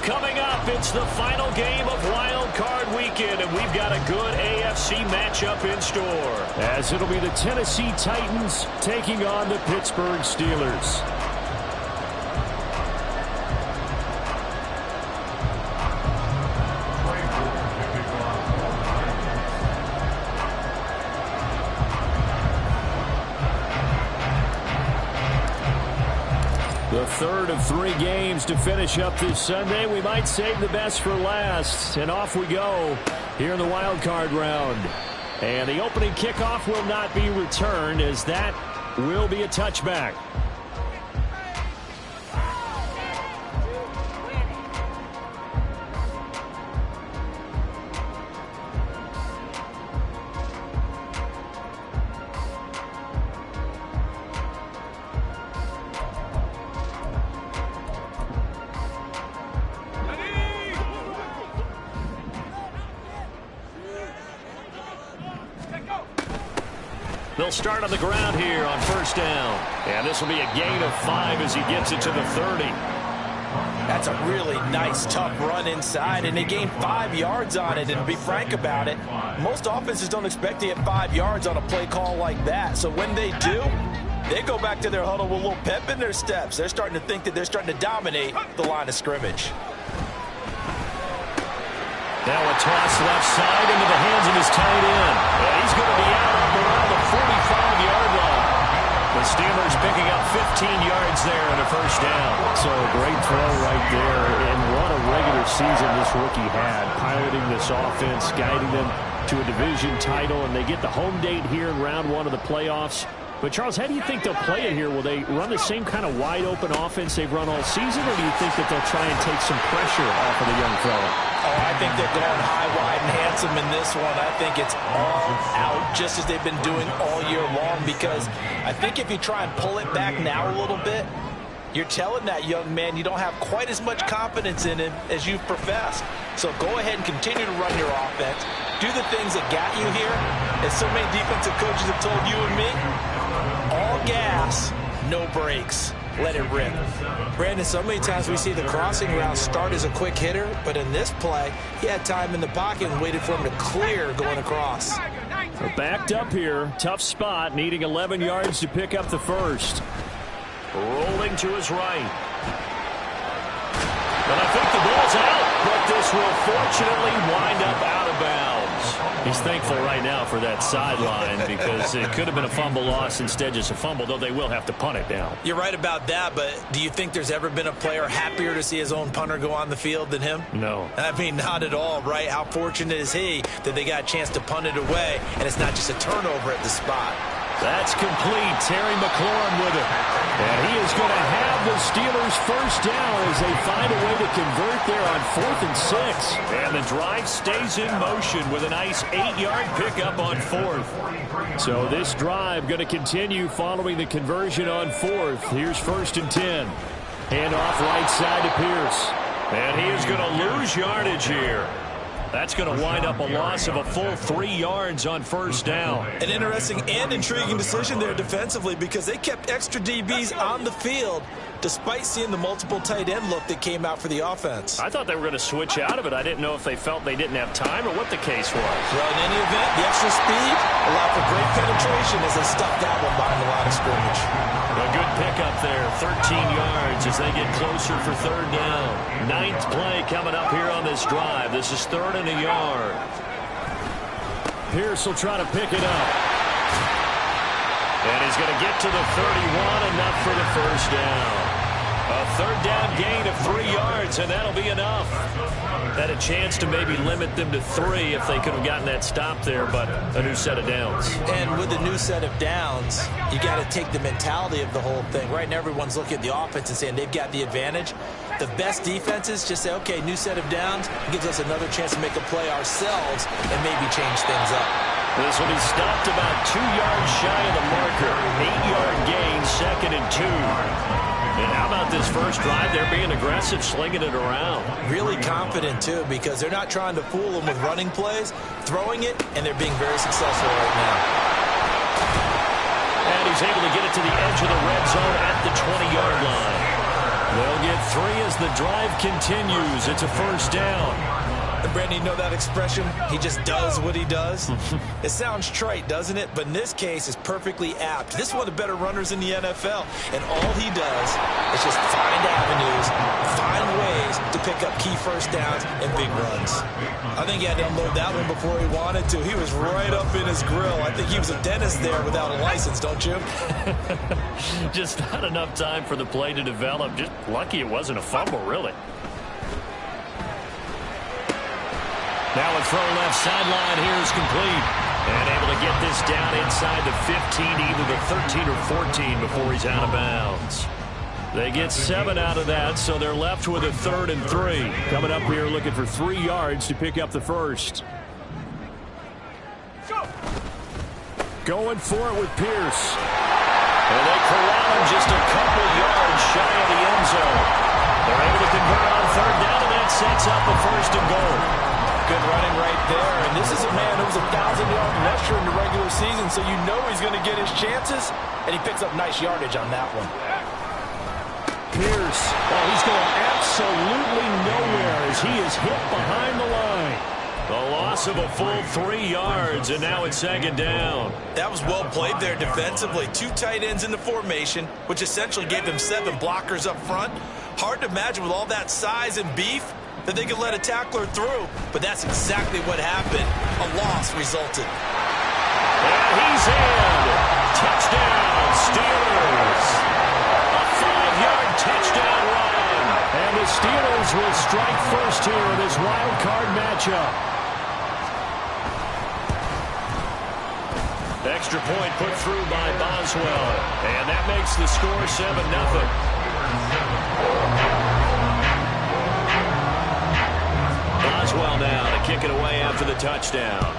Coming up, it's the final game of Wild Card Weekend, and we've got a good AFC matchup in store. As it'll be the Tennessee Titans taking on the Pittsburgh Steelers. The third of 3 games to finish up this Sunday. We might save the best for last. And off we go here in the wild card round. And the opening kickoff will not be returned, as that will be a touchback. They'll start on the ground here on first down. And this will be a gain of 5 as he gets it to the 30. That's a really nice, tough run inside, and they gained 5 yards on it. And to be frank about it, most offenses don't expect to get 5 yards on a play call like that. So when they do, they go back to their huddle with a little pep in their steps. They're starting to think that they're starting to dominate the line of scrimmage. Now a toss left side into the hands of his tight end. And he's going to be out up around the 45-yard line. The Steelers picking up 15 yards there and a first down. So a great throw right there. And what a regular season this rookie had, piloting this offense, guiding them to a division title, and they get the home date here in round 1 of the playoffs. But, Charles, how do you think they'll play it here? Will they run the same kind of wide-open offense they've run all season, or do you think that they'll try and take some pressure off of the young fella? Oh, I think they're going high, wide, and handsome in this one. I think it's all out, just as they've been doing all year long, because I think if you try and pull it back now a little bit, you're telling that young man you don't have quite as much confidence in him as you've professed. So go ahead and continue to run your offense. Do the things that got you here. As so many defensive coaches have told you and me, all gas, no brakes. Let it rip. Brandon, so many times we see the crossing route start as a quick hitter, but in this play, he had time in the pocket and waited for him to clear going across. Backed up here, tough spot, needing 11 yards to pick up the first. Rolling to his right. And I think the ball's out, but this will fortunately wind up out of bounds. He's thankful right now for that sideline because it could have been a fumble loss, instead just a fumble, though they will have to punt it down. You're right about that, but do you think there's ever been a player happier to see his own punter go on the field than him? No. I mean, not at all, right? How fortunate is he that they got a chance to punt it away, and it's not just a turnover at the spot. That's complete. Terry McLaurin with it. And he is going to have the Steelers first down as they find a way to convert there on 4th and 6. And the drive stays in motion with a nice 8-yard pickup on 4th. So this drive going to continue following the conversion on 4th. Here's 1st and 10. Handoff right side to Pierce. And he is going to lose yardage here. That's going to wind up a loss of a full 3 yards on first down. An interesting and intriguing decision there defensively, because they kept extra DBs on the field despite seeing the multiple tight end look that came out for the offense. I thought they were going to switch out of it. I didn't know if they felt they didn't have time or what the case was. Well, in any event, the extra speed allowed for great penetration as they stuffed that one behind the line of scrimmage. A good pickup there, 13 yards as they get closer for 3rd down. 9th play coming up here on this drive. This is 3rd and a yard. Pierce will try to pick it up. And he's going to get to the 31, enough for the first down. A 3rd down gain of 3 yards, and that'll be enough. Had a chance to maybe limit them to 3 if they could have gotten that stop there, but a new set of downs. And with a new set of downs, you got to take the mentality of the whole thing. Right now, everyone's looking at the offense and saying they've got the advantage. The best defenses just say, okay, new set of downs. It gives us another chance to make a play ourselves and maybe change things up. This will be stopped about 2 yards shy of the marker. 8-yard gain, 2nd and 2. And how about this first drive? They're being aggressive, slinging it around. Really confident, too, because they're not trying to fool them with running plays, throwing it, and they're being very successful right now. And he's able to get it to the edge of the red zone at the 20-yard line. They'll get 3 as the drive continues. It's a first down. And Brandon, you know that expression? He just does what he does. It sounds trite, doesn't it? But in this case, it's perfectly apt. This is one of the better runners in the NFL. And all he does is just find avenues, find ways to pick up key first downs and big runs. I think he had to unload that one before he wanted to. He was right up in his grill. I think he was a dentist there without a license, don't you? Just not enough time for the play to develop. Just lucky it wasn't a fumble, really. Now a throw left sideline here is complete. And able to get this down inside the 15, either the 13 or 14 before he's out of bounds. They get 7 out of that, so they're left with a 3rd and 3. Coming up here looking for 3 yards to pick up the first. Going for it with Pierce. And they corral him just a couple yards shy of the end zone. They're able to convert on 3rd down, and that sets up a 1st and goal. Good running right there. And this is a man who was a 1,000-yard rusher in the regular season, so you know he's going to get his chances. And he picks up nice yardage on that one. Pierce. Oh, he's going absolutely nowhere as he is hit behind the line. The loss of a full 3 yards, and now it's 2nd down. That was well played there defensively. 2 tight ends in the formation, which essentially gave them 7 blockers up front. Hard to imagine with all that size and beef that they could let a tackler through, but that's exactly what happened. A loss resulted. And he's in. Touchdown, Steelers. A 5-yard touchdown run. And the Steelers will strike first here in this wild card matchup. Extra point put through by Boswell. And that makes the score 7-0. Boswell now to kick it away after the touchdown.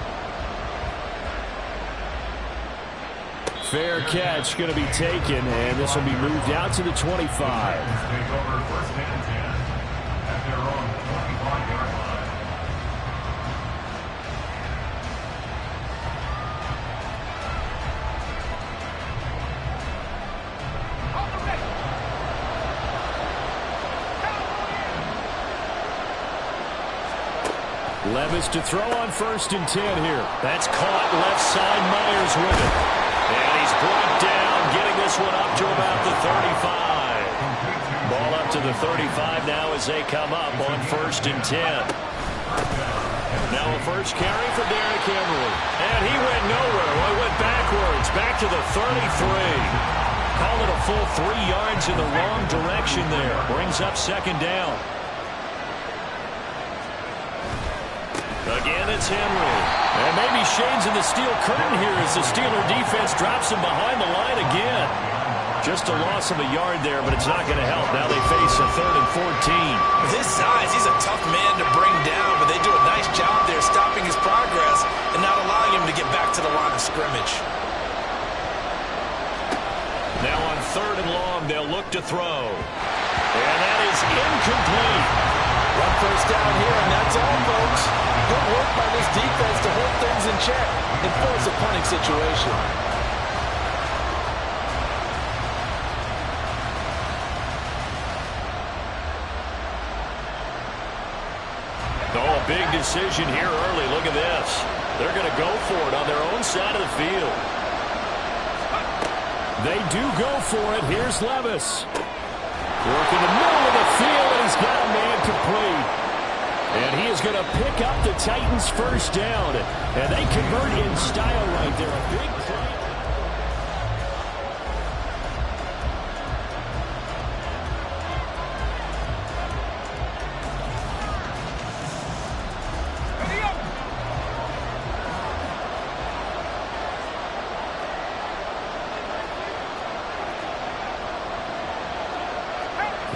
Fair catch going to be taken, and this will be moved out to the 25. Levis to throw on 1st and 10 here. That's caught left side. Myers with it. And he's brought down, getting this one up to about the 35. Ball up to the 35 now as they come up on 1st and 10. Now a first carry for Derrick Henry. And he went nowhere. Well, he went backwards. Back to the 33. Call it a full 3 yards in the wrong direction there. Brings up 2nd down. Again, it's Henry. And maybe shades in the steel curtain here as the Steeler defense drops him behind the line again. Just a loss of a yard there, but it's not going to help. Now they face a 3rd and 14. With his size, he's a tough man to bring down, but they do a nice job there stopping his progress and not allowing him to get back to the line of scrimmage. Now on 3rd and long, they'll look to throw. And that is incomplete. One first down here, and that's all, folks. Good work by this defense to hold things in check and force a punting situation. Oh, a big decision here early. Look at this. They're going to go for it on their own side of the field. They do go for it. Here's Levis. Work in the middle of the field, and he's got a man complete. And he is going to pick up the Titans' first down. And they convert in style right there. A big play.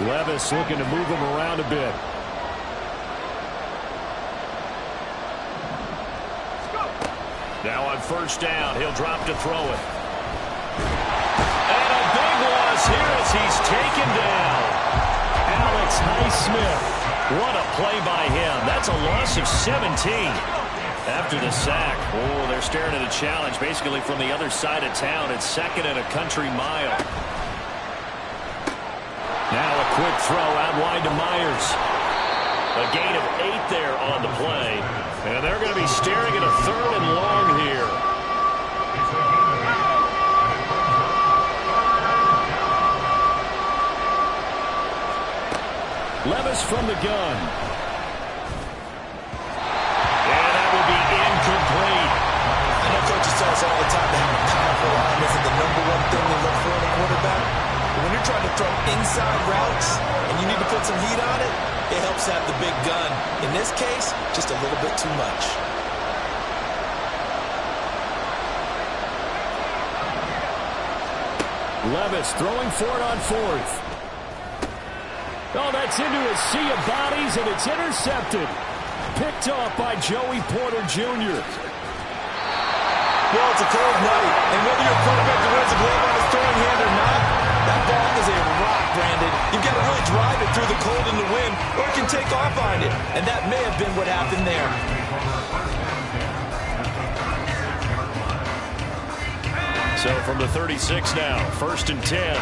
Levis looking to move him around a bit. Now on 1st down, he'll drop to throw it. And a big loss here as he's taken down. Alex Highsmith. What a play by him. That's a loss of 17 after the sack. Oh, they're staring at a challenge basically from the other side of town. It's 2nd and a country mile. Now a Quick throw out wide to Myers. A gain of 8 there on the play. And they're going to be staring at a 3rd and long here. Levis from the gun. And that will be incomplete. I know coaches tell us all the time that having a powerful line isn't the #1 thing they look for in a quarterback. But when you're trying to throw inside routes and you need to put some heat on it, it helps have the big gun. In this case, just a little bit too much. Levis throwing for it on 4th. Oh, that's into a sea of bodies, and it's intercepted. Picked off by Joey Porter Jr. Well, it's a cold night, and whether your quarterback wears a glove on his throwing hand or not, that ball is a rock, Brandon. You've got to really drive it through the cold and the wind, or it can take off on you, and that may have been what happened there. So from the 36 now, 1st and 10.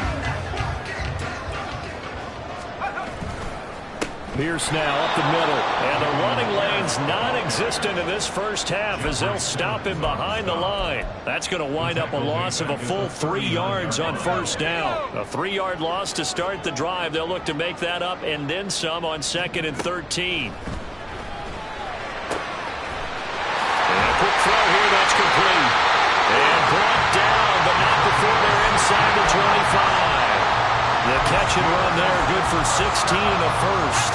Pierce now up the middle, and the running lane's non-existent in this first half as they'll stop him behind the line. That's going to wind up a loss of a full 3 yards on 1st down. A 3-yard loss to start the drive. They'll look to make that up and then some on 2nd and 13. And a quick throw here, that's complete. And brought down, but not before they're inside the 25. The catch and run there, good for 16 and a first.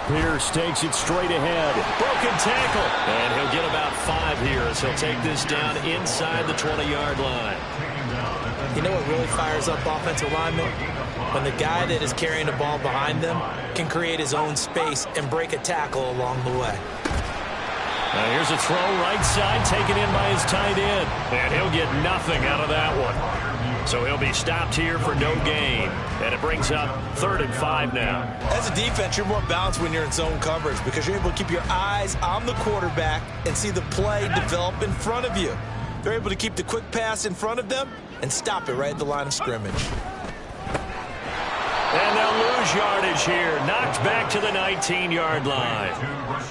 Pierce takes it straight ahead. Broken tackle. And he'll get about 5 here as he'll take this down inside the 20-yard line. You know what really fires up offensive linemen? When the guy that is carrying the ball behind them can create his own space and break a tackle along the way. Now here's a throw right side taken in by his tight end. And he'll get nothing out of that one. So he'll be stopped here for no gain. And it brings up 3rd and 5 now. As a defense, you're more balanced when you're in zone coverage because you're able to keep your eyes on the quarterback and see the play develop in front of you. They're able to keep the quick pass in front of them and stop it right at the line of scrimmage. And they'll lose yardage here. Knocked back to the 19-yard line.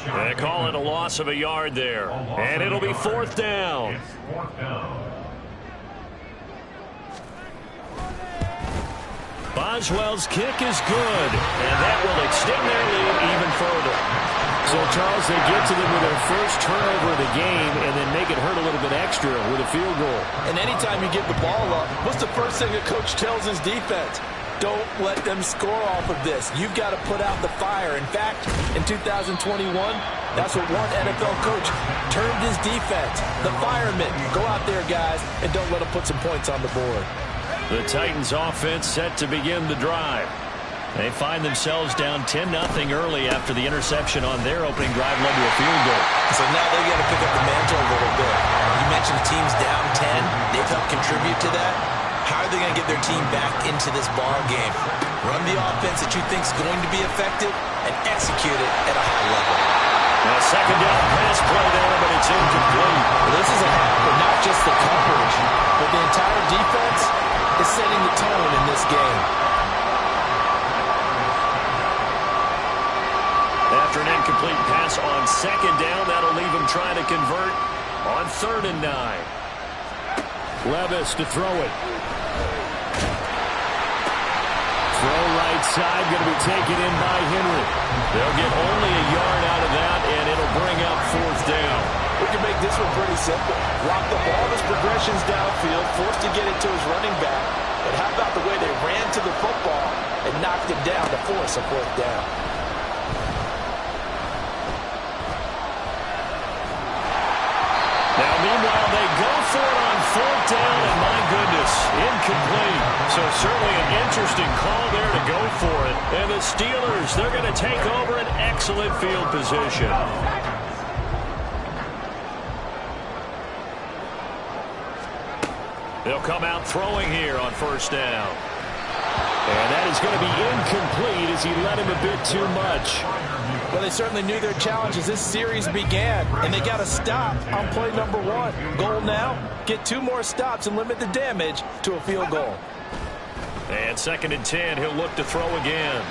They call it a loss of a yard there. And it'll be 4th down. Boswell's kick is good. And that will extend their lead even further. So, Charles, they get to them with their first turnover of the game and then make it hurt a little bit extra with a field goal. And anytime you give the ball up, what's the first thing a coach tells his defense? Don't let them score off of this. You've got to put out the fire. In fact, in 2021, that's what one NFL coach termed his defense. The firemen. Go out there, guys, and don't let them put some points on the board. The Titans offense set to begin the drive. They find themselves down 10-0 early after the interception on their opening drive led to a field goal. So now they got to pick up the mantle a little bit. You mentioned teams down 10. They've helped contribute to that. How are they going to get their team back into this ball game? Run the offense that you think is going to be effective and execute it at a high level. Now, 2nd down pass play there, but it's incomplete. Well, this is a half for not just the coverage, but the entire defense is setting the tone in this game. After an incomplete pass on 2nd down, that'll leave him trying to convert on 3rd and 9. Levis to throw it. Throw right side, going to be taken in by Henry. They'll get only a yard out of that, and it'll bring up 4th down. We can make this one pretty simple. Lock up all his progressions downfield, forced to get it to his running back. But how about the way they ran to the football and knocked it down to force a 4th down? Now, meanwhile, they go for it on 4th down, and my goodness, incomplete. So certainly an interesting call there to go for it. And the Steelers, they're going to take over an excellent field position. They'll come out throwing here on 1st down. And that is going to be incomplete as he led him a bit too much. Well, they certainly knew their challenge as this series began, and they got to stop on play number 1. Goal now, get 2 more stops and limit the damage to a field goal. And 2nd and 10, he'll look to throw again.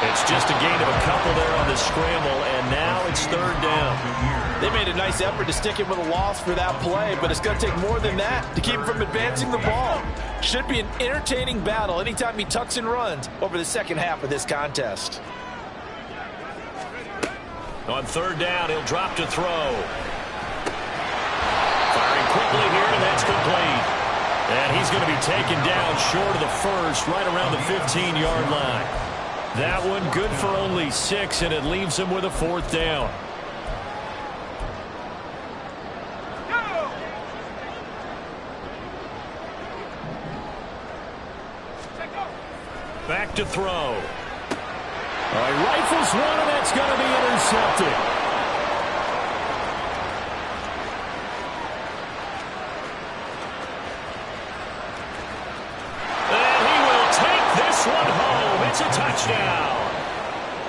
It's just a gain of a couple there on the scramble, and now it's 3rd down. They made a nice effort to stick him with a loss for that play, but it's going to take more than that to keep him from advancing the ball. Should be an entertaining battle anytime he tucks and runs over the second half of this contest. On 3rd down, he'll drop to throw. Firing quickly here, and that's complete. And he's going to be taken down short of the first, right around the 15-yard line. That one good for only 6, and it leaves him with a 4th down. Back to throw. All right, rifles one, and that's going to be intercepted. And he will take this one home. It's a touchdown.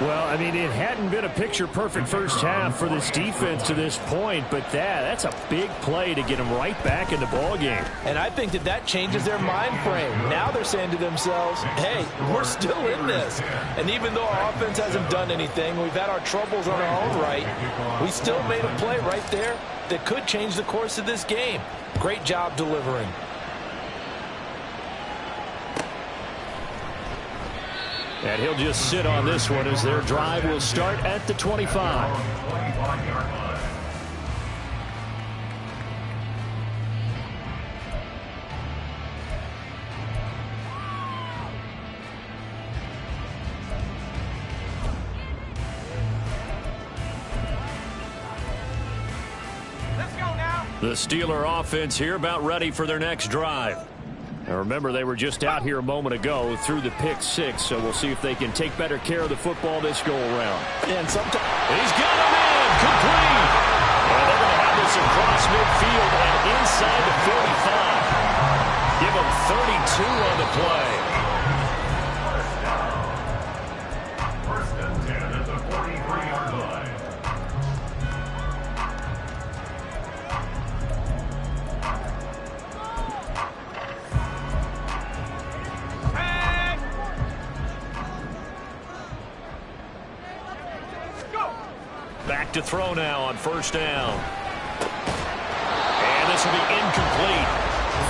Well, I mean, it hadn't been a picture-perfect first half for this defense to this point, but that's a big play to get them right back in the ballgame. And I think that changes their mind frame. Now they're saying to themselves, hey, we're still in this. And even though our offense hasn't done anything, we've had our troubles on our own right, we still made a play right there that could change the course of this game. Great job delivering. And he'll just sit on this one as their drive will start at the 25. Let's go now. The Steeler offense here about ready for their next drive. Now remember, they were just out here a moment ago through the pick 6, so we'll see if they can take better care of the football this go-around. And sometimes he's got him in, complete. And they're going to have this across midfield and inside the 45. Give him 32 on the play. First and 10 at the 43-yard line. Back to throw now on 1st down. And this will be incomplete.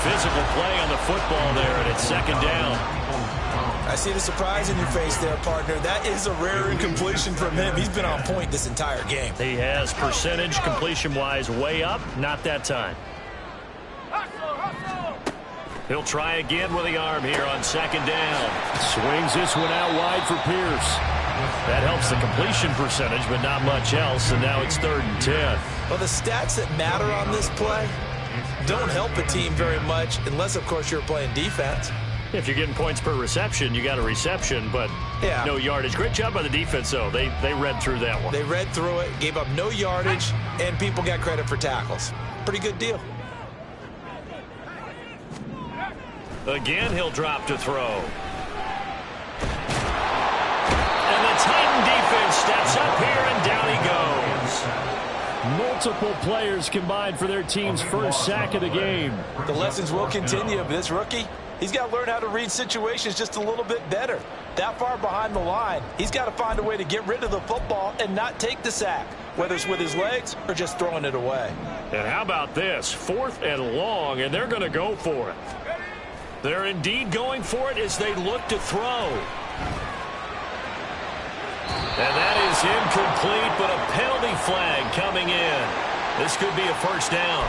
Physical play on the football there, and it's 2nd down. I see the surprise in your face there, partner. That is a rare incompletion from him. He's been on point this entire game. He has percentage completion-wise way up, not that time. He'll try again with the arm here on 2nd down. Swings this one out wide for Pierce. That helps the completion percentage, but not much else, and now it's 3rd and 10. Well, the stats that matter on this play don't help a team very much unless, of course, you're playing defense. If you're getting points per reception, you got a reception, but no yardage. Great job by the defense, though. They read through that one. They read through it, gave up no yardage, and people got credit for tackles. Pretty good deal. Again, he'll drop to throw. And the Titan defense steps up here, and down he goes. Multiple players combined for their team's first sack of the game. The lessons will continue, but this rookie, he's got to learn how to read situations just a little bit better. That far behind the line, he's got to find a way to get rid of the football and not take the sack, whether it's with his legs or just throwing it away. And how about this? 4th and long, and they're going to go for it. They're indeed going for it as they look to throw. And that is incomplete, but a penalty flag coming in. This could be a 1st down.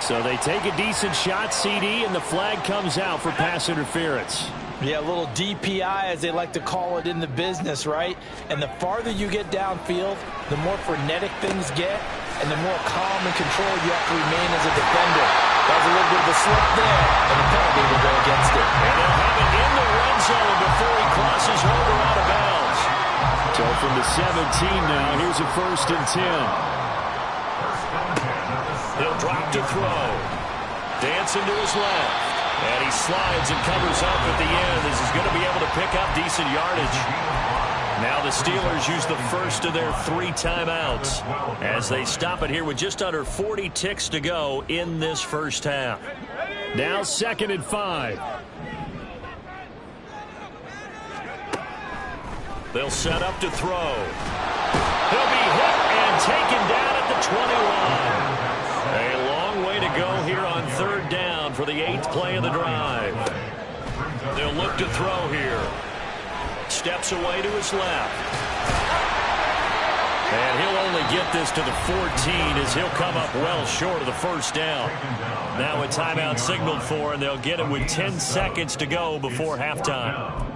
So they take a decent shot, CD, and the flag comes out for pass interference. Yeah, a little DPI, as they like to call it in the business, right? And the farther you get downfield, the more frenetic things get, and the more calm and control you have to remain as a defender. That was a little bit of a slip there, and the penalty will go against it. And they'll have it in the red zone before he crosses over out of bounds. So from the 17 now, here's a 1st and 10. He'll drop to throw. Dancing to his left. And he slides and covers up at the end as he's going to be able to pick up decent yardage. Now the Steelers use the first of their 3 timeouts as they stop it here with just under 40 ticks to go in this first half. Now 2nd and 5. They'll set up to throw. He'll be hit and taken down at the 20 line. A long way to go here on 3rd down for the 8th play of the drive. They'll look to throw here. Steps away to his left. And he'll only get this to the 14 as he'll come up well short of the first down. Now a timeout signaled for, and they'll get it with 10 seconds to go before halftime.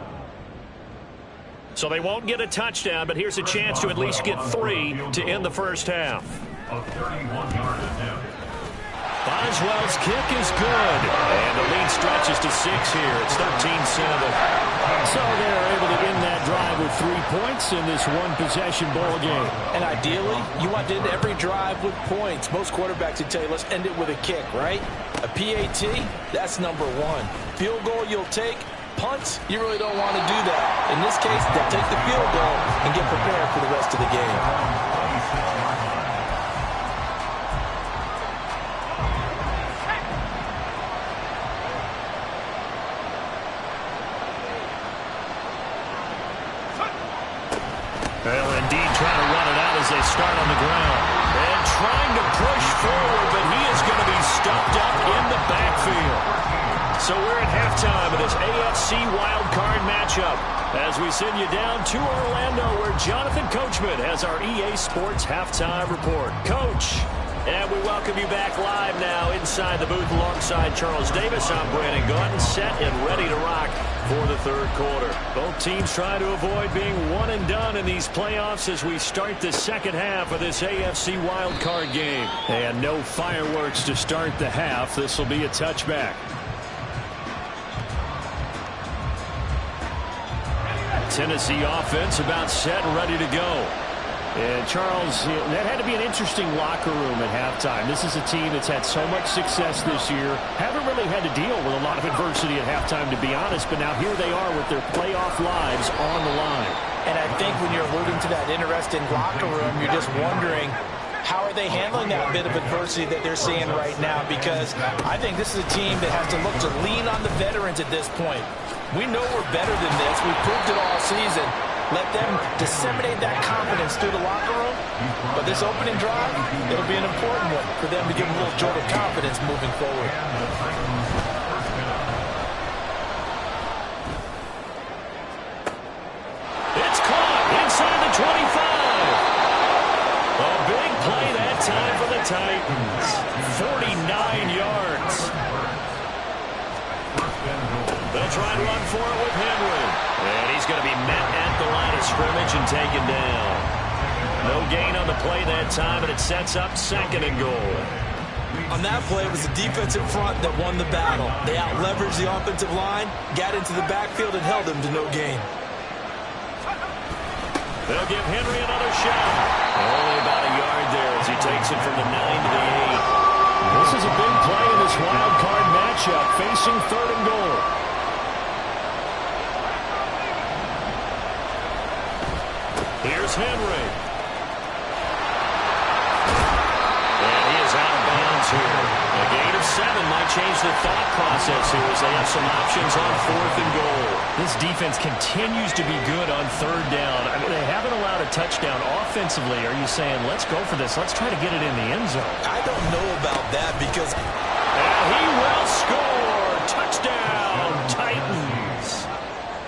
So they won't get a touchdown, but here's a chance to at least get 3 to end the first half. A 31-yard attempt. Boswell's kick is good. And the lead stretches to 6 here. It's 13-7. So they're able to end that drive with 3 points in this one-possession ball game. And ideally, you want to end every drive with points. Most quarterbacks would tell you, let's end it with a kick, right? A PAT, that's number 1. Field goal you'll take. Punts, you really don't want to do that. In this case, they'll take the field goal and get prepared for the rest of the game. Well, indeed, trying to run it out as they start on the ground. And trying to push forward, but he is going to be stopped up in the backfield. So we're at halftime of this AFC wildcard matchup as we send you down to Orlando where Jonathan Coachman has our EA Sports halftime report. Coach, and we welcome you back live now inside the booth alongside Charles Davis. I'm Brandon Gaudin, set and ready to rock for the 3rd quarter. Both teams trying to avoid being one and done in these playoffs as we start the 2nd half of this AFC wildcard game. And no fireworks to start the half. This will be a touchback. Tennessee offense about set and ready to go. And Charles, that had to be an interesting locker room at halftime. This is a team that's had so much success this year. Haven't really had to deal with a lot of adversity at halftime, to be honest. But now here they are with their playoff lives on the line. And I think when you're alluding to that interesting locker room, you're just wondering, how are they handling that bit of adversity that they're seeing right now? Because I think this is a team that has to look to lean on the veterans at this point. We know we're better than this. We've proved it all season. Let them disseminate that confidence through the locker room. But this opening drive, it'll be an important one for them to give them a little jolt of confidence moving forward. It's caught inside the 25. A big play that time for the Titans. 49 yards. They'll try to run for it with Henry. And he's going to be met at the line of scrimmage and taken down. No gain on the play that time, and it sets up 2nd and goal. On that play, it was the defensive front that won the battle. They out-leveraged the offensive line, got into the backfield, and held him to no gain. They'll give Henry another shot. Only about a yard there as he takes it from the 9 to the 8. This is a big play in this wild card matchup, facing 3rd and goal. Here's Henry. And he is out of bounds here. A gain of 7 might change the thought process here as they have some options on 4th and goal. This defense continues to be good on 3rd down. I mean, they haven't allowed a touchdown offensively. Are you saying, let's go for this, let's try to get it in the end zone? I don't know about that because... And he will score. Touchdown, Titans.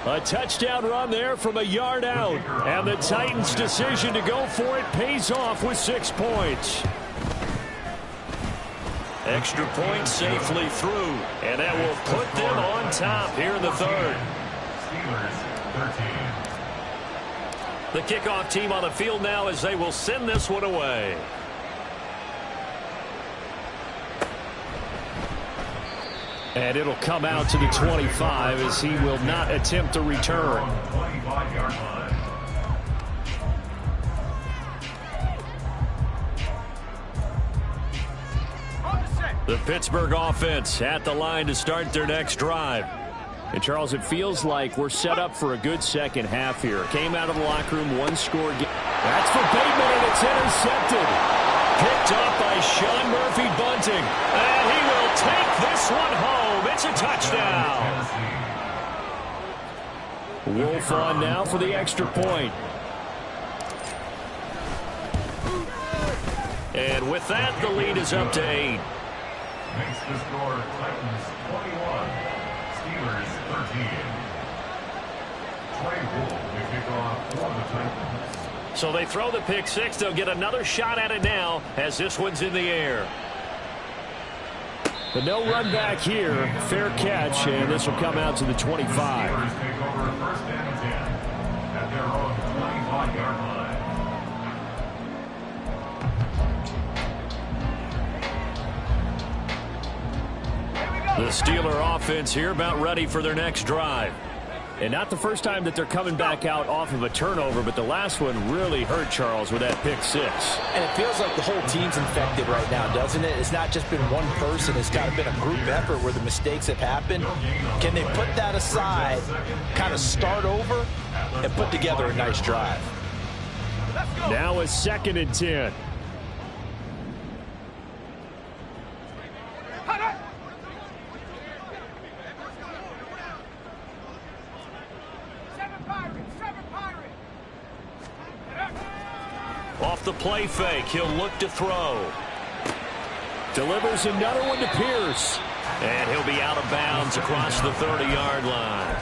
A touchdown run there from a yard out. And the Titans' decision to go for it pays off with 6 points. Extra point safely through. And that will put them on top here in the 3rd. Steelers 13. The kickoff team on the field now as they will send this one away. And it'll come out to the 25 as he will not attempt to return. 25-yard line. The Pittsburgh offense at the line to start their next drive. And, Charles, it feels like we're set up for a good second half here. Came out of the locker room, one-score game. That's for Bateman, and it's intercepted. Picked up by Sean Murphy-Bunting. And he will take this one home. It's a touchdown. Wolf on now for the extra point. And with that, the lead is up to 8. Makes the score Titans 21, Steelers 13. Trey Wolf will kick off for the Titans. So they throw the pick six. They'll get another shot at it now as this one's in the air. But no run back here. Fair catch, and this will come out to the 25. Steelers take over first and 10 at their own 25-yard line. The Steeler offense here about ready for their next drive. And not the first time that they're coming back out off of a turnover, but the last one really hurt, Charles, with that pick six. And it feels like the whole team's infected right now, doesn't it? It's not just been one person. It's got to been a group effort where the mistakes have happened. Can they put that aside, kind of start over, and put together a nice drive? Now a 2nd and 10. Off the play fake, he'll look to throw. Delivers another one to Pierce. And he'll be out of bounds across the 30-yard line.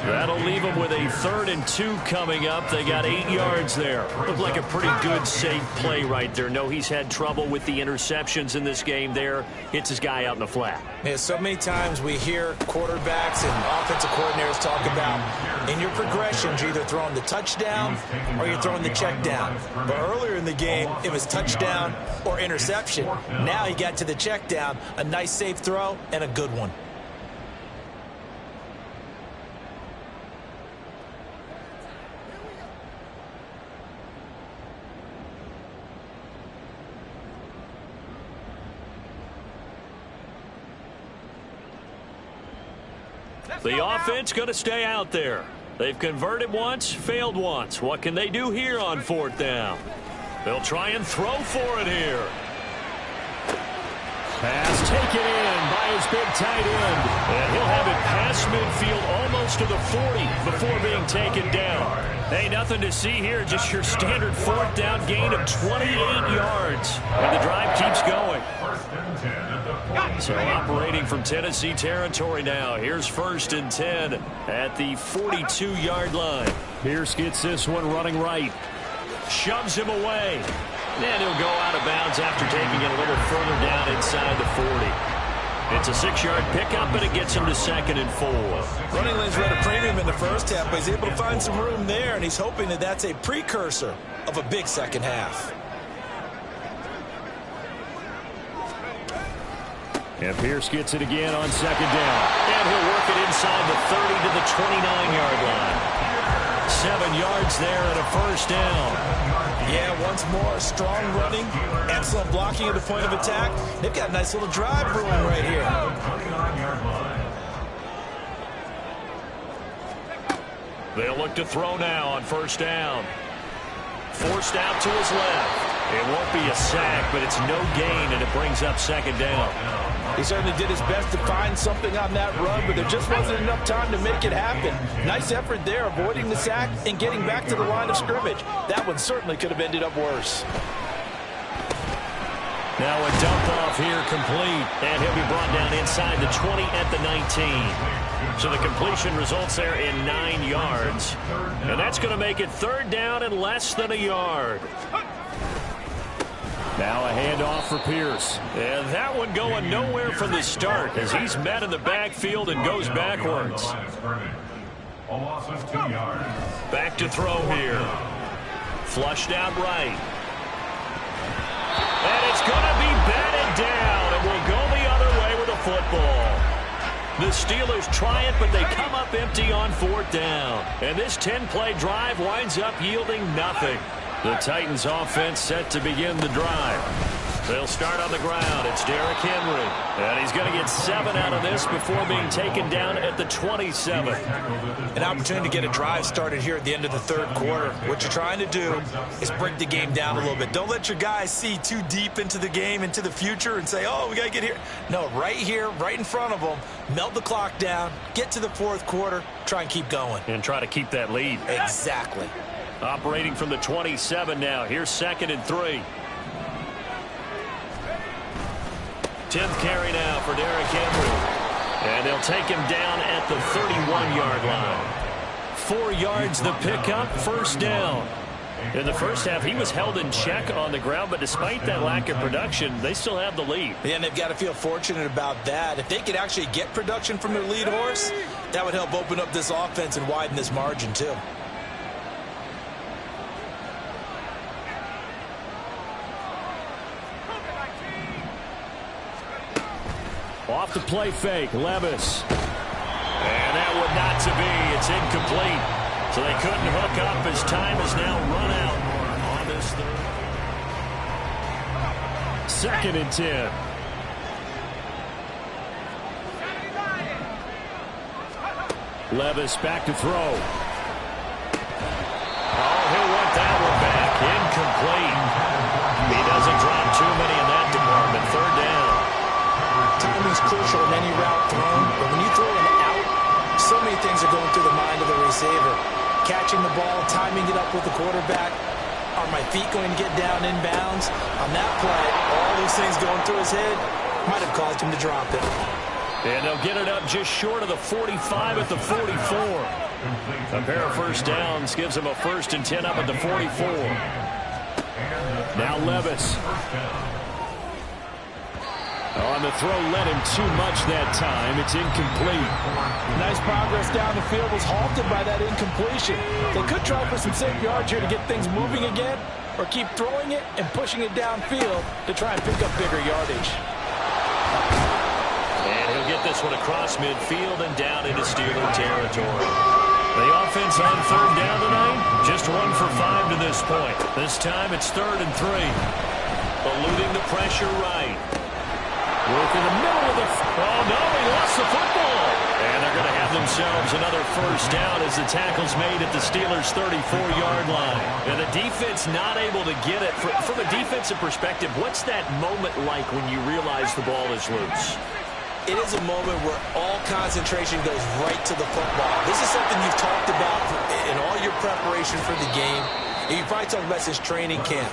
That'll leave him with a 3rd and 2 coming up. They got 8 yards there. Looked like a pretty good, safe play right there. No, he's had trouble with the interceptions in this game there. Hits his guy out in the flat. Yeah, so many times we hear quarterbacks and offensive coordinators talk about in your progressions, you're either throwing the touchdown or you're throwing the check down. But earlier in the game, it was touchdown or interception. Now he got to the check down, a nice safe throw, and a good one. The offense going to stay out there. They've converted once, failed once. What can they do here on 4th down? They'll try and throw for it here. Pass taken in by his big tight end. And he'll have it past midfield almost to the 40 before being taken down. Hey, nothing to see here. Just your standard 4th down gain of 28 yards. And the drive keeps going. So operating from Tennessee territory now. Here's 1st and 10 at the 42-yard line. Pierce gets this one running right. Shoves him away. And he'll go out of bounds after taking it a little further down inside the 40. It's a 6-yard pickup, but it gets him to 2nd and 4. Running lanes were at a premium in the first half, but he's able to find some room there, and he's hoping that that's a precursor of a big second half. And Pierce gets it again on 2nd down. And he'll work it inside the 30 to the 29-yard line. 7 yards there and a 1st down. Yeah, once more, strong running, excellent blocking at the point of attack. They've got a nice little drive brewing right here. They'll look to throw now on 1st down. Forced out to his left. It won't be a sack, but it's no gain, and it brings up 2nd down. He certainly did his best to find something on that run, but there just wasn't enough time to make it happen. Nice effort there, avoiding the sack and getting back to the line of scrimmage. That one certainly could have ended up worse. Now a dump off here complete, and he'll be brought down inside the 20 at the 19. So the completion results there in 9 yards, and that's going to make it 3rd down and less than a yard. Now a handoff for Pierce. And that one going nowhere from the start as he's met in the backfield and goes backwards. Back to throw here. Flushed out right. And it's going to be batted down. And will go the other way with a football. The Steelers try it, but they come up empty on 4th down. And this 10-play drive winds up yielding nothing. The Titans offense set to begin the drive. They'll start on the ground. It's Derrick Henry. And he's going to get 7 out of this before being taken down at the 27. An opportunity to get a drive started here at the end of the third quarter. What you're trying to do is break the game down a little bit. Don't let your guys see too deep into the game, into the future, and say, oh, we got to get here. No, right here, right in front of them, melt the clock down, get to the fourth quarter, try and keep going. And try to keep that lead. Exactly. Operating from the 27 now. Here's 2nd and 3. 10th carry now for Derrick Henry. And they'll take him down at the 31-yard line. 4 yards the pickup, first down. In the first half, he was held in check on the ground, but despite that lack of production, they still have the lead. Yeah, and they've got to feel fortunate about that. If they could actually get production from their lead horse, that would help open up this offense and widen this margin too. Off the play fake, Levis. And that would not to be. It's incomplete. So they couldn't hook up as time has now run out on this third. 2nd and 10. Levis back to throw. Oh, he'll want that one back. Incomplete. He doesn't drop too many in that department. 3rd down. Timing's crucial in any route thrown, but when you throw an out, so many things are going through the mind of the receiver. Catching the ball, timing it up with the quarterback. Are my feet going to get down in bounds? On that play, all these things going through his head might have caused him to drop it. And they'll get it up just short of the 45 at the 44. A pair of first downs gives them a 1st and 10 up at the 44. Now Levis. On the throw, led him too much that time. It's incomplete. Nice progress down the field, was halted by that incompletion. They could try for some safe yards here to get things moving again, or keep throwing it and pushing it downfield to try and pick up bigger yardage. And he'll get this one across midfield and down into Steeler territory. The offense on 3rd down tonight, just 1 for 5 to this point. This time it's 3rd and 3. Eluding the pressure right. Work in the middle of the... Oh, no, he lost the football. And they're going to have themselves another first down as the tackle's made at the Steelers' 34-yard line. And the defense not able to get it. From a defensive perspective, what's that moment like when you realize the ball is loose? It is a moment where all concentration goes right to the football. This is something you've talked about in all your preparation for the game. And you probably talked about since training camp.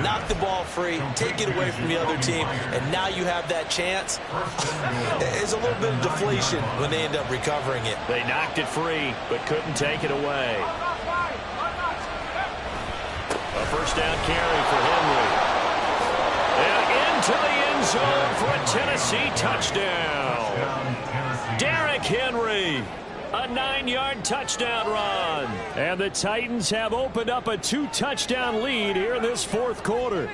Knock the ball free, take it away from the other team, and now you have that chance. It's a little bit of deflation when they end up recovering it. They knocked it free, but couldn't take it away. A first down carry for Henry. And into the end zone for a Tennessee touchdown. Derrick Henry. A 9-yard touchdown run. And the Titans have opened up a 2-touchdown lead here in this 4th quarter.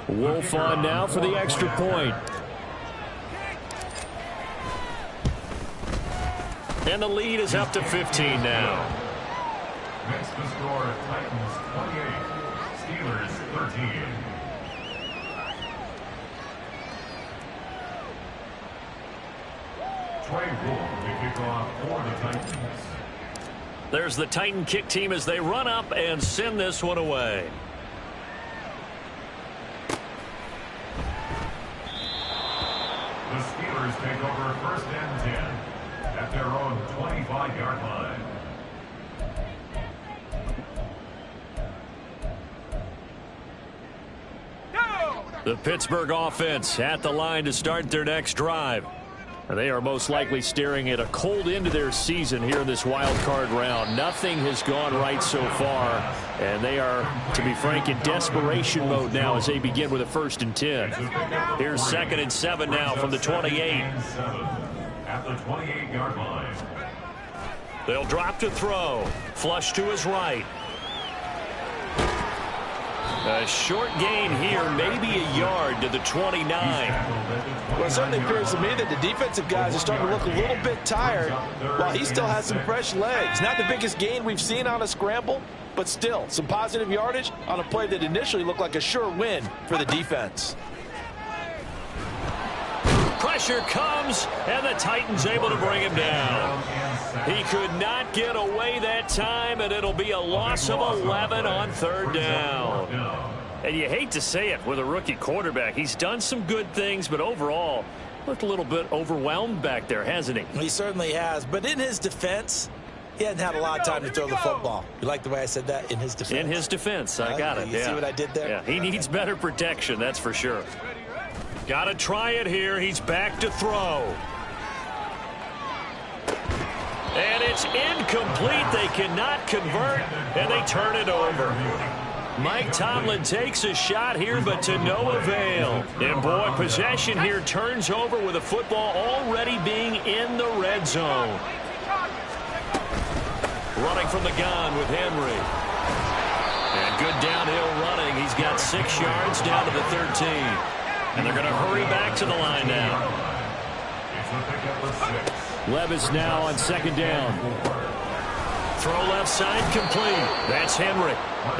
Wolf on now for the extra point. And the lead is up to 15 now. Makes the score Titans 28, Steelers 13. Trey Wolf to kick off for the Titans. There's the Titan kick team as they run up and send this one away. The Steelers take over 1st and 10 at their own 25-yard line. The Pittsburgh offense at the line to start their next drive. They are most likely staring at a cold end to their season here in this wild card round. Nothing has gone right so far, and they are, to be frank, in desperation mode now as they begin with a 1st and 10. Here's 2nd and 7 now from the 28. At the 28-yard line. They'll drop to throw. Flush to his right. A short gain here, maybe a yard to the 29. Well, it certainly appears to me that the defensive guys are starting to look a little bit tired while he still has some fresh legs. Not the biggest gain we've seen on a scramble, but still some positive yardage on a play that initially looked like a sure win for the defense. Pressure comes, and the Titans able to bring him down. He could not get away that time, and it'll be a loss of 11 on third down. And you hate to say it with a rookie quarterback. He's done some good things, but overall, looked a little bit overwhelmed back there, hasn't he? He certainly has, but in his defense, he hasn't had a lot of time to throw the football. You like the way I said that? In his defense? In his defense, I got it. You see what I did there? Yeah, he needs better protection, that's for sure. Got to try it here. He's back to throw. And it's incomplete. They cannot convert, and they turn it over. Mike Tomlin takes a shot here, but to no avail. And, boy, possession here turns over with the football already being in the red zone. Running from the gun with Henry. And good downhill running. He's got 6 yards down to the 13. And they're going to hurry back to the line now. Levis now on second down. Throw left side complete. That's Henry.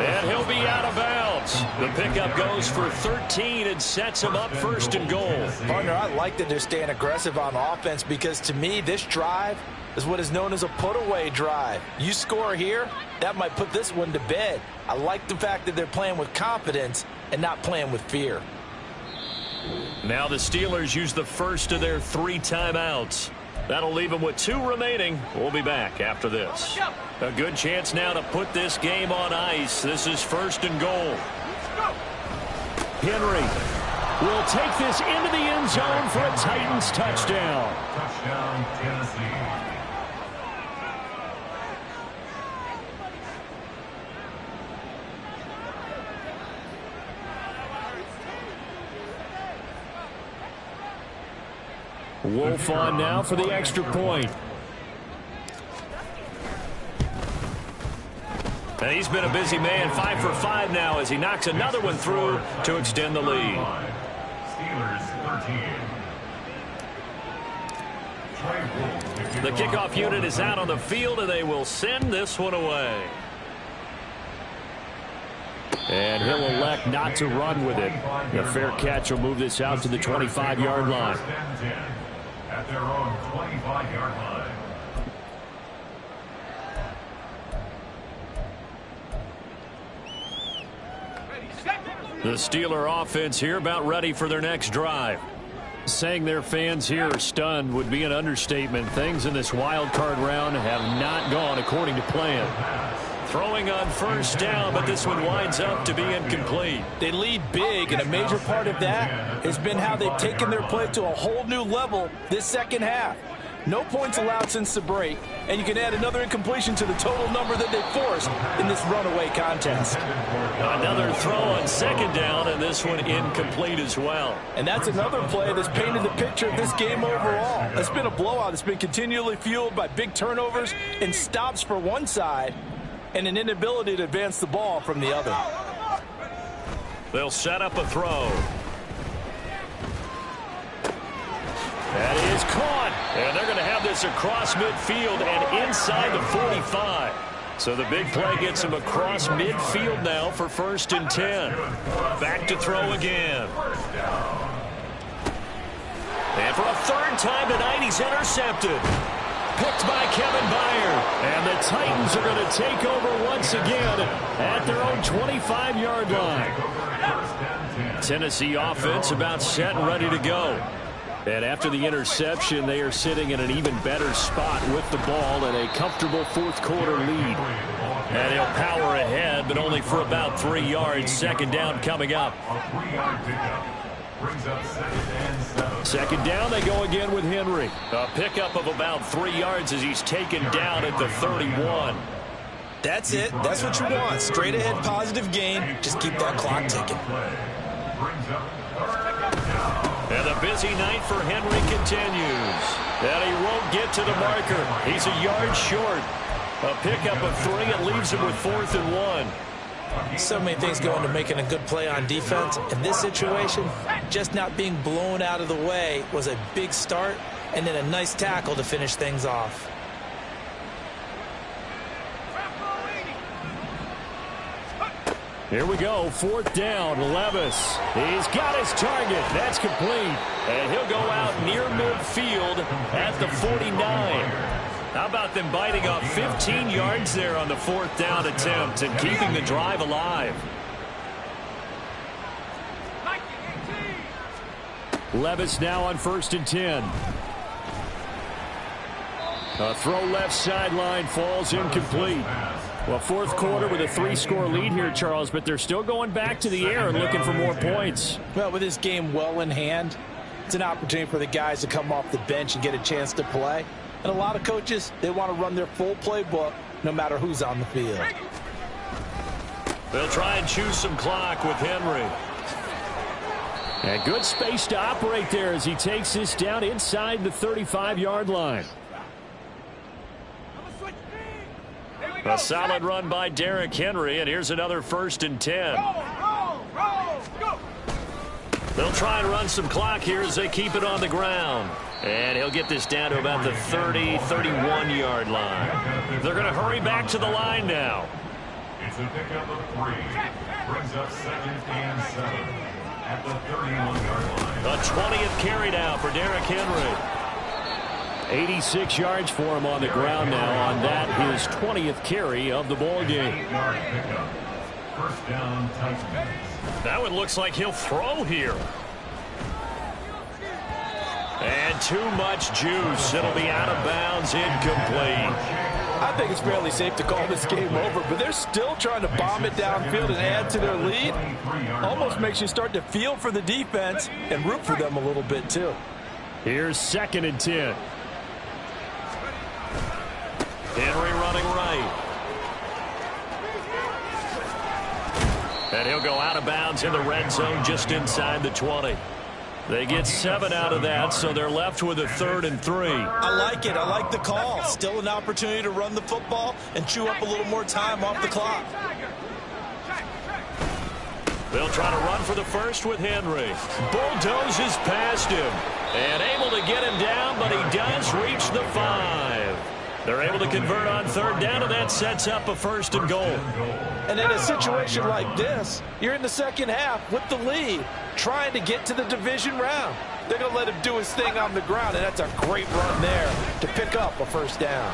And he'll be out of bounds. The pickup goes for 13 and sets him up first and goal. Partner, I like that they're staying aggressive on offense because to me this drive is what is known as a put-away drive. You score here, that might put this one to bed. I like the fact that they're playing with confidence and not playing with fear. Now the Steelers use the first of their 3 timeouts. That'll leave them with 2 remaining. We'll be back after this. A good chance now to put this game on ice. This is first and goal. Henry will take this into the end zone for a Titans touchdown. Touchdown, Tennessee. Wolf on now for the extra point. And he's been a busy man, 5 for 5 now as he knocks another one through to extend the lead. Steelers 13. The kickoff unit is out on the field, and they will send this one away. And he'll elect not to run with it. The fair catch will move this out to the 25-yard line. At their own 25-yard line. The Steeler offense here about ready for their next drive. Saying their fans here are stunned would be an understatement. Things in this wild card round have not gone according to plan. Throwing on first down, but this one winds up to be incomplete. They lead big, and a major part of that has been how they've taken their play to a whole new level this second half. No points allowed since the break, and you can add another incompletion to the total number that they forced in this runaway contest. Another throw on second down, and this one incomplete as well. And that's another play that's painted the picture of this game overall. It's been a blowout that's been continually fueled by big turnovers and stops for one side and an inability to advance the ball from the other. They'll set up a throw. That is caught. And they're going to have this across midfield and inside the 45. So the big play gets him across midfield now for first and 10. Back to throw again. And for a third time tonight, he's intercepted. Picked by Kevin Byard. And the Titans are going to take over once again at their own 25-yard line. Tennessee offense about set and ready to go. And after the interception, they are sitting in an even better spot with the ball and a comfortable fourth-quarter lead. And he'll power ahead, but only for about 3 yards. Second down coming up. Second down, they go again with Henry. A pickup of about 3 yards as he's taken down at the 31. That's it. That's what you want. Straight ahead positive gain. Just keep that clock ticking. And the busy night for Henry continues. And he won't get to the marker. He's a yard short. A pickup of 3. It leaves him with 4th and 1. So many things go into making a good play on defense. In this situation, just not being blown out of the way was a big start, and then a nice tackle to finish things off. Here we go, 4th down, Levis. He's got his target. That's complete. And he'll go out near midfield at the 49. How about them biting off 15 yards there on the 4th down attempt and keeping the drive alive? Levis now on 1st and 10. A throw left sideline falls incomplete. Well, 4th quarter with a 3-score lead here, Charles, but they're still going back to the air and looking for more points. Well, with this game well in hand, it's an opportunity for the guys to come off the bench and get a chance to play. And a lot of coaches, they want to run their full playbook no matter who's on the field. They'll try and choose some clock with Henry. And good space to operate there as he takes this down inside the 35-yard line. A solid run by Derrick Henry, and here's another 1st and 10. They'll try and run some clock here as they keep it on the ground. And he'll get this down to about the 30, 31-yard line. They're going to hurry back to the line now. It's a pickup of 3. Brings up 2nd and 7 at the 31-yard line. The 20th carry now for Derrick Henry. 86 yards for him on the ground now on that, his 20th carry of the ball game. 8-yard pickup. 1st down, Titans. That one looks like he'll throw here. And too much juice. It'll be out of bounds, incomplete. I think it's fairly safe to call this game over, but they're still trying to bomb it downfield and add to their lead. Almost makes you start to feel for the defense and root for them a little bit, too. Here's 2nd and 10. Henry running right. And he'll go out of bounds in the red zone just inside the 20. They get 7 out of that, so they're left with a 3rd and 3. I like it. I like the call. Still an opportunity to run the football and chew up a little more time off the clock. They'll try to run for the first with Henry. Bulldozes past him. And able to get him down, but he does reach the 5. They're able to convert on 3rd down, and that sets up a 1st and goal. And in a situation like this, you're in the 2nd half with the lead, trying to get to the division round. They're going to let him do his thing on the ground, and that's a great run there to pick up a 1st down.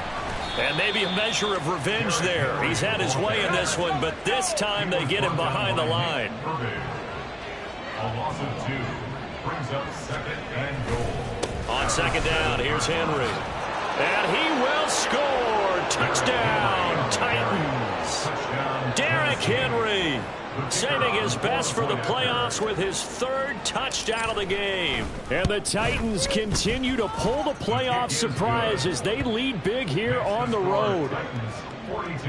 And maybe a measure of revenge there. He's had his way in this one, but this time they get him behind the line. A loss of 2 brings up 2nd and goal. On 2nd down, here's Henry. And he will score. Touchdown, Titans. Derrick Henry saving his best for the playoffs with his 3rd touchdown of the game. And the Titans continue to pull the playoff surprise as they lead big here on the road.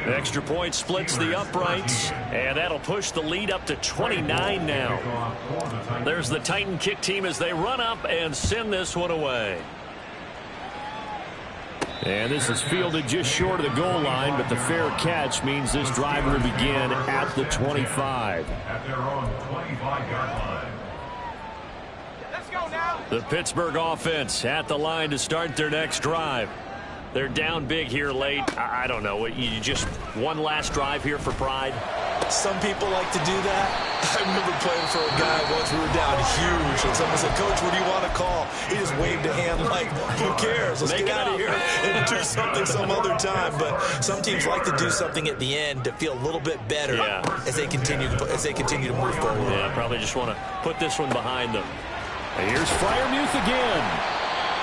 Extra point splits the uprights, and that'll push the lead up to 29 now. There's the Titan kick team as they run up and send this one away. And this is fielded just short of the goal line, but the fair catch means this drive will begin at the 25. At their own 25-yard line. Let's go now. The Pittsburgh offense at the line to start their next drive. They're down big here late. I don't know. You just one last drive here for pride? Some people like to do that. I remember playing for a guy once. We were down huge, and someone said, "Coach, what do you want to call?" He just waved a hand like, "Who cares? Let's get out of here and do something some other time." But some teams like to do something at the end to feel a little bit better as they continue to move forward. Yeah, probably just want to put this one behind them. And here's Freiermuth again.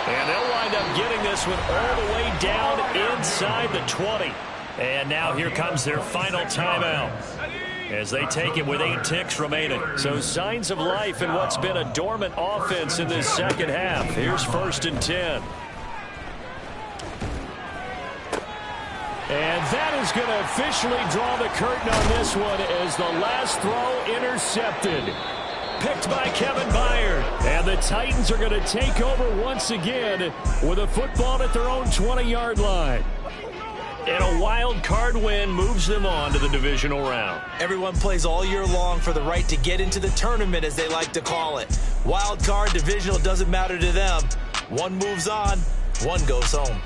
And they'll wind up getting this one all the way down inside the 20. And now here comes their final timeout as they take it with 8 ticks remaining. So signs of life in what's been a dormant offense in this 2nd half. Here's 1st and 10. And that is going to officially draw the curtain on this one as the last throw intercepted. Picked by Kevin Byard. And the Titans are going to take over once again with a football at their own 20-yard line. And a wild card win moves them on to the divisional round. Everyone plays all year long for the right to get into the tournament, as they like to call it. Wild card, divisional, doesn't matter to them. One moves on, one goes home.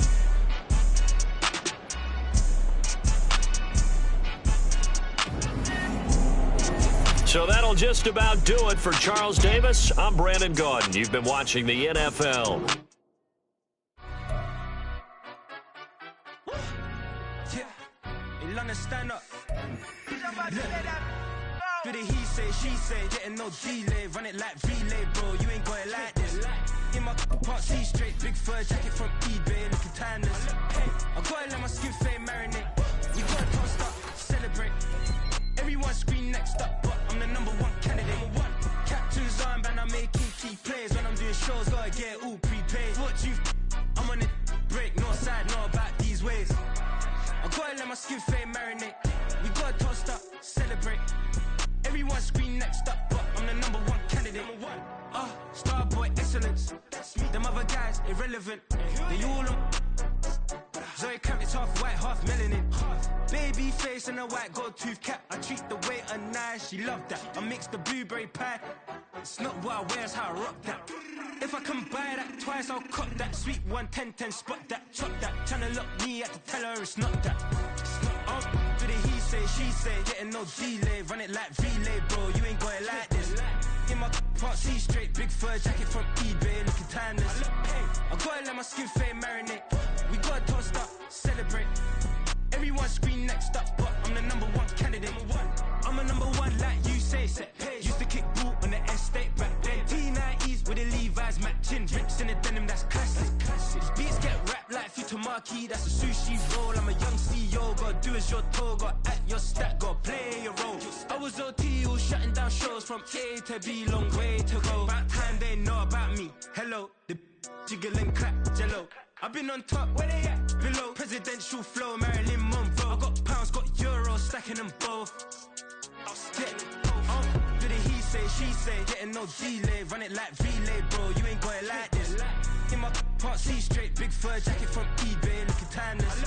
So that'll just about do it for Charles Davis. I'm Brandon Gaudin. You've been watching the NFL. Stand up. Do the he say, she say, getting no delay, run it like relay, bro. You ain't got it like this. In my part C straight, big fur jacket from eBay, looking timeless. I gotta let my skin fade marinate. We gotta toast up, celebrate. Everyone scream next up, but I'm the #1 candidate. Captain's armband, I'm making key plays. When I'm doing shows, gotta get all prepaid. What you I'm on it, break, no side, no about these ways. I gotta let my skin fade marinate. We gotta toast up, celebrate. Everyone scream next up, but I'm the #1 candidate. Starboy excellence. Them other guys irrelevant. They all on. Zoe Camp, it's half white, half melanin. Baby face and a white gold tooth cap. I treat the waiter nice, she love that. I mix the blueberry pie. It's not what I wear, it's how I rock that. If I can buy that twice, I'll cut that. Sweet 110, spot that, chop that. Tryna lock me, I have to tell her it's not that. Do the he say, she say, getting no delay. Run it like relay, bro, you ain't got it like this. In my part C straight, big fur jacket from eBay, looking timeless. I gotta let my skin fade marinate. We gotta toast up, celebrate. Everyone scream next up, but I'm the #1 candidate. I'm a #1 like you say. Used to kick ball on the estate back then. T90s with the Levi's matching. Rips in the denim, that's classic. Beats get wrapped like Futamaki, that's a sushi roll. I'm a young CEO, gotta do as you're told. Gotta act your stat, gotta play your role. I was OT, all shutting down shows from A to B, long way to go. About time they know about me. Hello, the jiggle and clap, jello. I've been on top, where they at? Below, presidential flow, Marilyn Monroe. I got pounds, got euros, stacking them both. Do the he say, she say, getting no delay, run it like relay, bro. You ain't got it like this. In my part C straight, big fur jacket from eBay, looking timeless.